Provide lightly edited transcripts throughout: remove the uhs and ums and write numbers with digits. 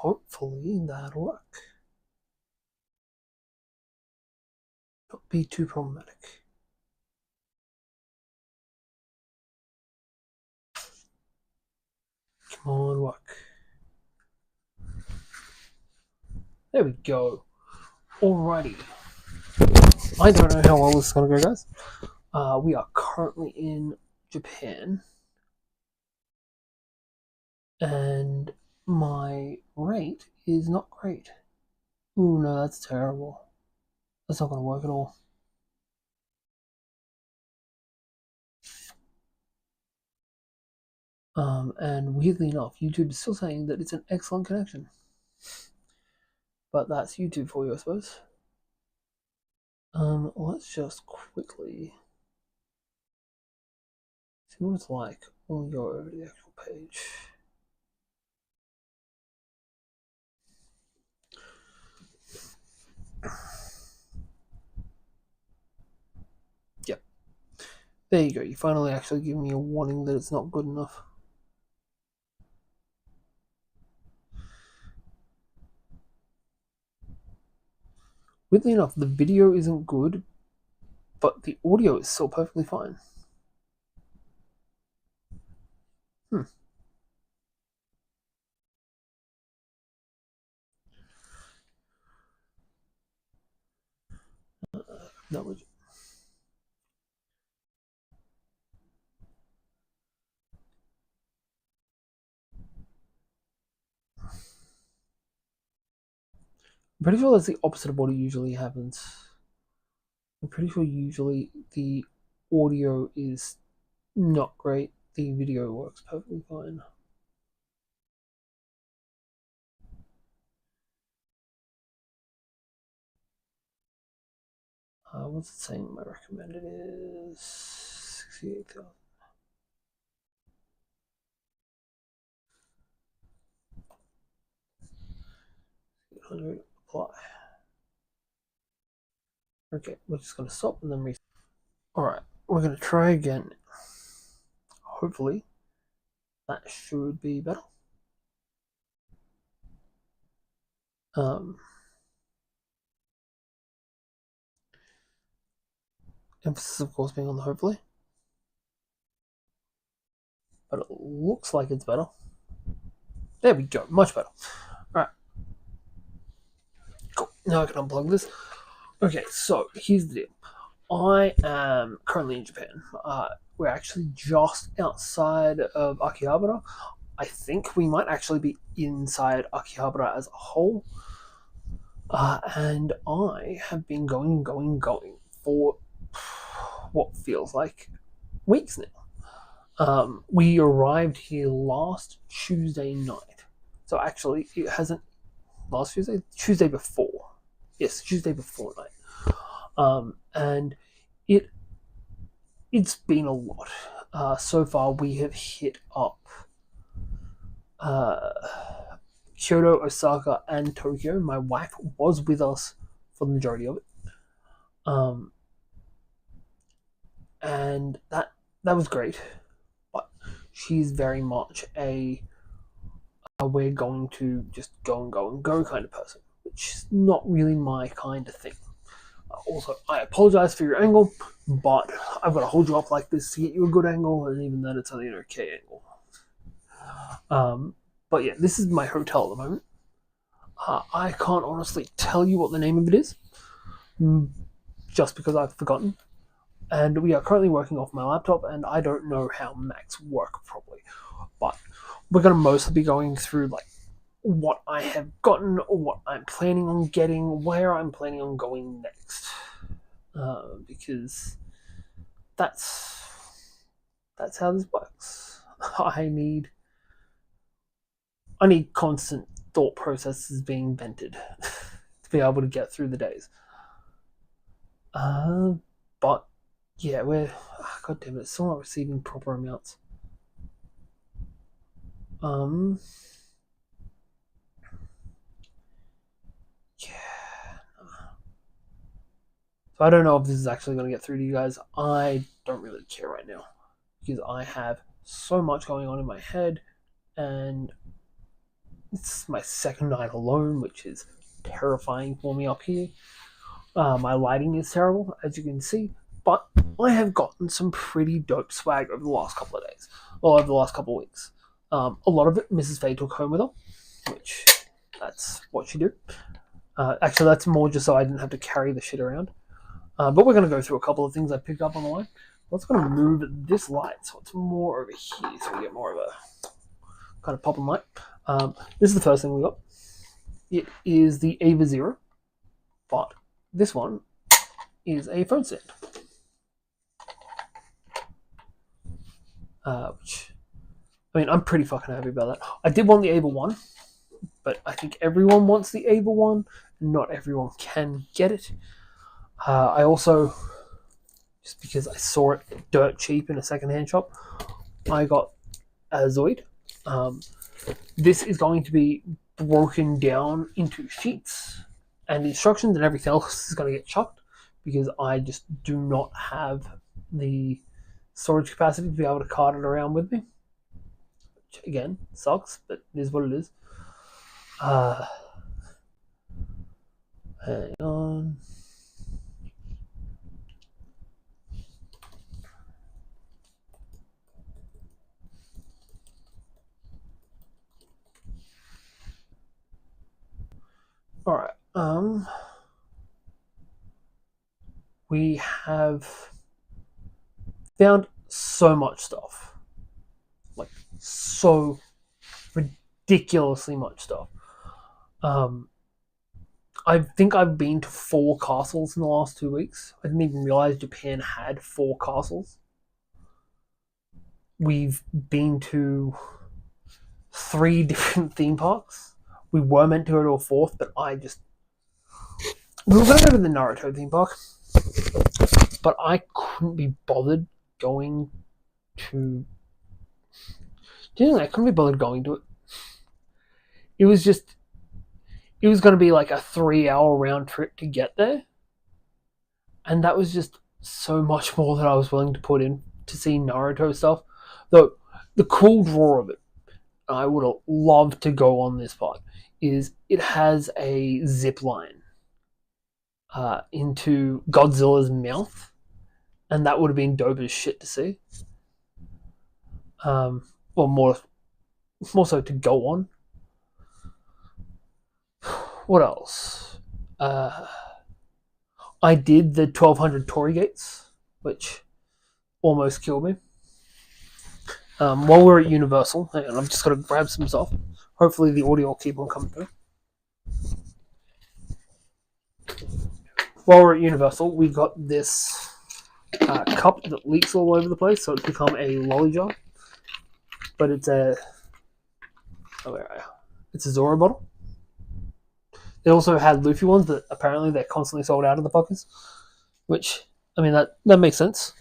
hopefully that'll work. Not be too problematic. Come on, work. There we go. Alrighty. I don't know how well this is going to go, guys. We are currently in Japan, and my rate is not great. Ooh, no, that's terrible. That's not going to work at all. And weirdly enough, YouTube is still saying that it's an excellent connection. But that's YouTube for you, I suppose. Let's just quickly see what it's like when we go over to the actual page. Yep. There you go. You finally actually give me a warning that it's not good enough. Weirdly enough, the video isn't good, but the audio is still perfectly fine. That was. I'm pretty sure that's the opposite of what usually happens. I'm pretty sure usually the audio is not great, the video works perfectly fine. What's it saying my recommended is? 68,000. Apply. Okay, we're just going to stop and then reset. Alright, we're going to try again. Hopefully, that should be better. Emphasis, of course, being on the hopefully. But it looks like it's better. There we go, much better. Alright. Cool. Now I can unplug this. Okay, so here's the deal. I am currently in Japan. We're actually just outside of Akihabara. I think we might actually be inside Akihabara as a whole. And I have been going for what feels like weeks now. We arrived here last Tuesday night. So actually, it hasn't. Last Tuesday? Tuesday before. Yes, Tuesday before night. And it's been a lot. So far, we have hit up Kyoto, Osaka, and Tokyo. My wife was with us for the majority of it, and that was great. But she's very much a we're going to just go and go kind of person, which is not really my kind of thing. Also, I apologize for your angle, but I've got to hold you up like this to get you a good angle, and even then, it's only an okay angle. But yeah, this is my hotel at the moment. I can't honestly tell you what the name of it is, just because I've forgotten. And we are currently working off my laptop, and I don't know how Macs work properly. But we're going to mostly be going through like what I have gotten, or what I'm planning on getting, where I'm planning on going next, because that's how this works. I need constant thought processes being vented to be able to get through the days. But yeah, God damn it, still not receiving proper amounts. Yeah. So I don't know if this is actually going to get through to you guys. I don't really care right now because I have so much going on in my head, and It's my second night alone, which is terrifying for me up here. My lighting is terrible, as you can see, but I have gotten some pretty dope swag over the last couple of days, or over the last couple of weeks. A lot of it Mrs. Faye took home with her, which that's what she did. Actually, that's more just so I didn't have to carry the shit around. But we're going to go through a couple of things I picked up on the line. Let's going to move this light so it's more over here, so we get more of a kind of popping light. This is the first thing we got. It is the Ava Zero, but this one is a phone stand. Which, I mean, I'm pretty fucking happy about that. I did want the Ava 1, but I think everyone wants the Ava 1. Not everyone can get it. I also, just because I saw it dirt cheap in a secondhand shop, I got a Zoid. This is going to be broken down into sheets, and instructions and everything else is going to get chucked because I just do not have the storage capacity to be able to cart it around with me. Which, again, sucks, but it is what it is. Hang on. Alright, we have found so much stuff. Like, so ridiculously much stuff. I think I've been to 4 castles in the last 2 weeks. I didn't even realize Japan had 4 castles. We've been to 3 different theme parks. We were meant to go to a 4th, but we were going to go to the Naruto theme park, but I couldn't be bothered going to... I couldn't be bothered going to it. It was going to be like a 3-hour round trip to get there, and that was just so much more than I was willing to put in to see Naruto stuff. Though the cool draw of it, I would have loved to go on this part, is it has a zip line into Godzilla's mouth, and that would have been dope as shit to see. Or more so to go on. What else? I did the 1200 Torii Gates, which almost killed me. While we're at Universal, hang on, I've just got to grab some stuff. Hopefully the audio will keep on coming through. While we're at Universal, we got this cup that leaks all over the place, so it's become a lolly jar. But it's a Zoro bottle. They also had Luffy ones, but apparently they're constantly sold out of the fuckers. Which, I mean, that makes sense.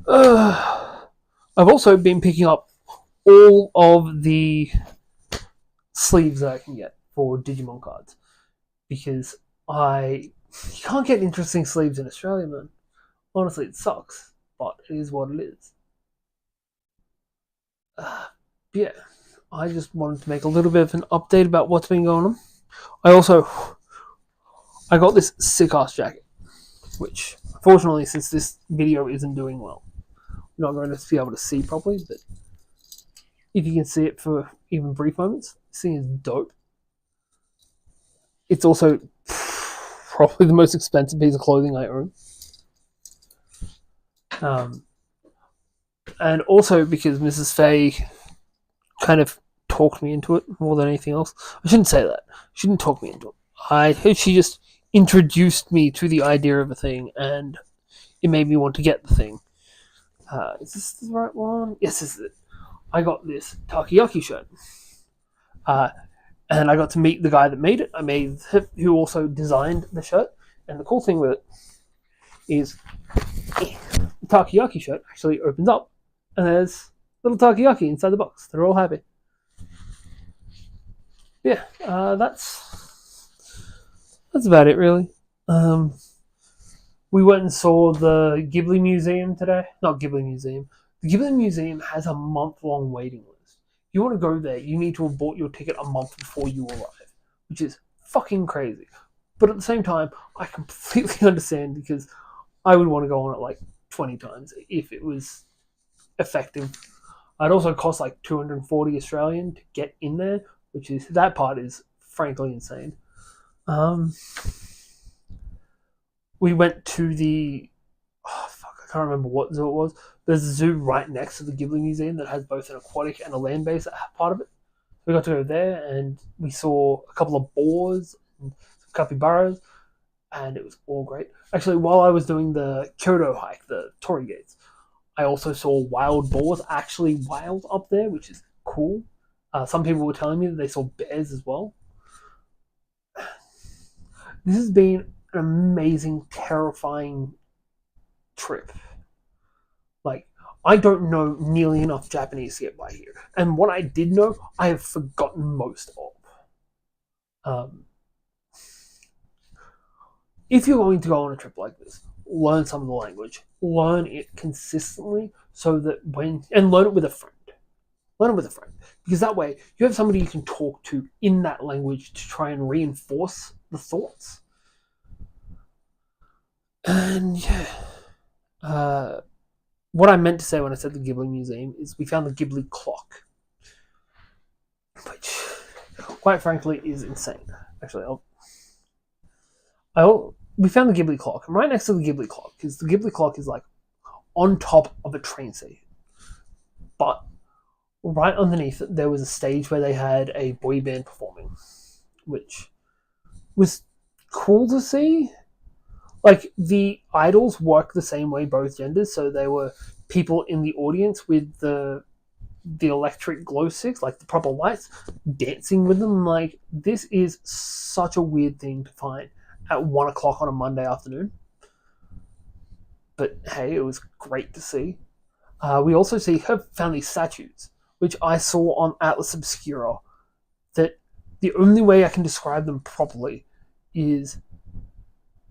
I've also been picking up all of the sleeves that I can get for Digimon cards. Because you can't get interesting sleeves in Australia, man. Honestly, it sucks. But it is what it is. Yeah, I just wanted to make a little bit of an update about what's been going on. I got this sick-ass jacket, which, unfortunately, since this video isn't doing well, you're not going to be able to see properly, but if you can see it for even brief moments, this thing is dope. It's also probably the most expensive piece of clothing I own. And also because Mrs. Faye kind of talked me into it more than anything else. I shouldn't say that. She didn't talk me into it. She just introduced me to the idea of a thing, and it made me want to get the thing. Is this the right one? Yes, this is it. I got this Takoyaki shirt. And I got to meet the guy that made it. Who also designed the shirt. And the cool thing with it is the Takoyaki shirt actually opens up, and there's little Takoyaki inside the box. They're all happy. Yeah, that's about it, really. We went and saw the Ghibli Museum today. Not Ghibli Museum. The Ghibli Museum has a month-long waiting list. you want to go there, you need to have bought your ticket a month before you arrive, which is fucking crazy. But at the same time, I completely understand because I would want to go on it like 20 times if it was effective. It also cost like 240 Australian to get in there, which is, that part is frankly insane. We went to the, I can't remember what zoo it was. There's a zoo right next to the Ghibli Museum that has both an aquatic and a land-based part of it. We got to go there and we saw a couple of boars and some capybaras, and it was all great. Actually, while I was doing the Kyoto hike, the Torii Gates, I also saw wild boars, actually wild up there, which is cool. Some people were telling me that they saw bears as well. This has been an amazing, terrifying trip. Like, I don't know nearly enough Japanese to get by here. And what I did know, I have forgotten most of. If you're going to go on a trip like this, learn some of the language. Learn it consistently so that and learn it with a friend. Learn it with a friend. Because that way, you have somebody you can talk to in that language to try and reinforce the thoughts. And yeah. What I meant to say when I said the Ghibli Museum is we found the Ghibli clock, which, quite frankly, is insane. Actually, we found the Ghibli clock, and right next to the Ghibli clock, because the Ghibli clock is like on top of a train station, but right underneath it, there was a stage where they had a boy band performing, which was cool to see. Like, the idols work the same way, both genders, so they were people in the audience with the electric glow sticks, like the proper lights, dancing with them. Like, this is such a weird thing to find at 1 o'clock on a Monday afternoon. But hey, it was great to see. We also found these statues, which I saw on Atlas Obscura, that the only way I can describe them properly is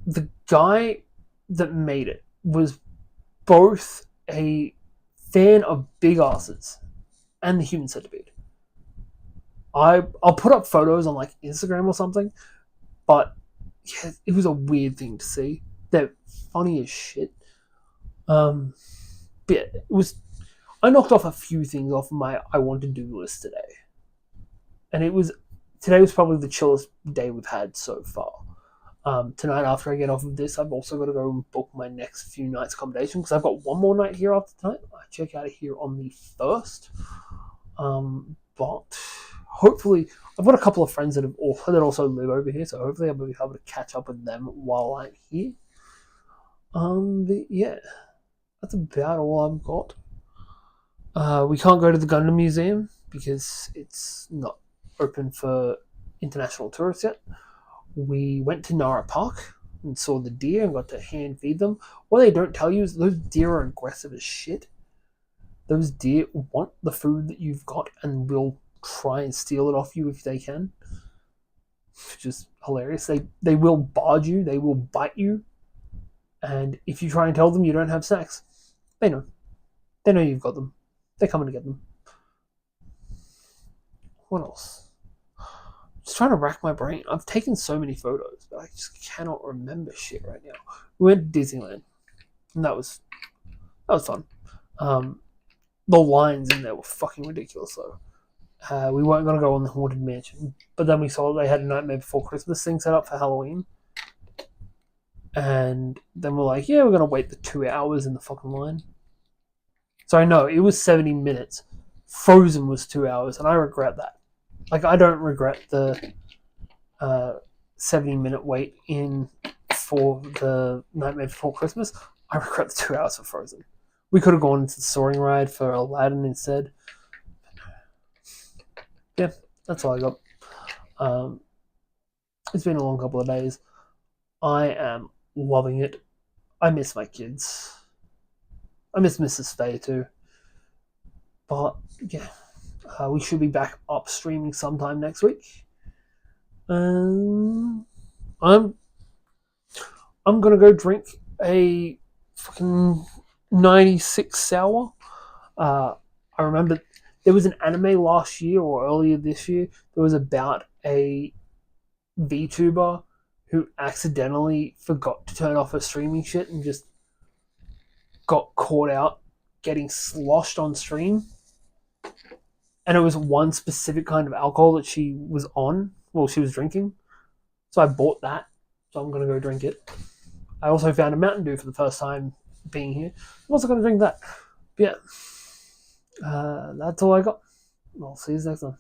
the guy that made it was both a fan of big asses and the human centipede. I'll put up photos on like Instagram or something, but yeah, it was a weird thing to see. They're funny as shit. But it was. I knocked off a few things off my I want to do list today, and today was probably the chillest day we've had so far. Tonight, after I get off of this, I've also got to go and book my next few nights accommodation because I've got one more night here after tonight. I check out of here on the 1st. But hopefully, I've got a couple of friends that also live over here, so hopefully I'll be able to catch up with them while I'm here. But yeah, that's about all I've got. We can't go to the Gundam Museum because it's not open for international tourists yet. We went to Nara Park and saw the deer and got to hand feed them. What they don't tell you is those deer are aggressive as shit. Those deer want the food that you've got and will try and steal it off you if they can. Which is hilarious. They will barge you, they will bite you, and if you try and tell them you don't have snacks, they know. They know you've got them. They're coming to get them. What else? Just trying to rack my brain. I've taken so many photos, but I just cannot remember shit right now. We went to Disneyland, and that was fun. The lines in there were fucking ridiculous, though. We weren't going to go on the Haunted Mansion, but then we saw they had a Nightmare Before Christmas thing set up for Halloween. And then we're like, yeah, we're going to wait the 2 hours in the fucking line. Sorry, no, it was 70 minutes. Frozen was 2 hours, and I regret that. Like, I don't regret the 70-minute wait for the Nightmare Before Christmas. I regret the 2 hours for Frozen. We could have gone into the Soaring Ride for Aladdin instead. Yeah, that's all I got. It's been a long couple of days. I am loving it. I miss my kids. I miss Mrs. Faye too. But yeah, we should be back up streaming sometime next week. I'm gonna go drink a fucking 96 sour. I remember There was an anime last year or earlier this year that was about a VTuber who accidentally forgot to turn off her streaming shit and just got caught out getting sloshed on stream. And it was one specific kind of alcohol that she was on. Well, she was drinking. So I bought that. So I'm going to go drink it. I also found a Mountain Dew for the first time being here. I'm also going to drink that. But yeah. That's all I got. I'll see you next time.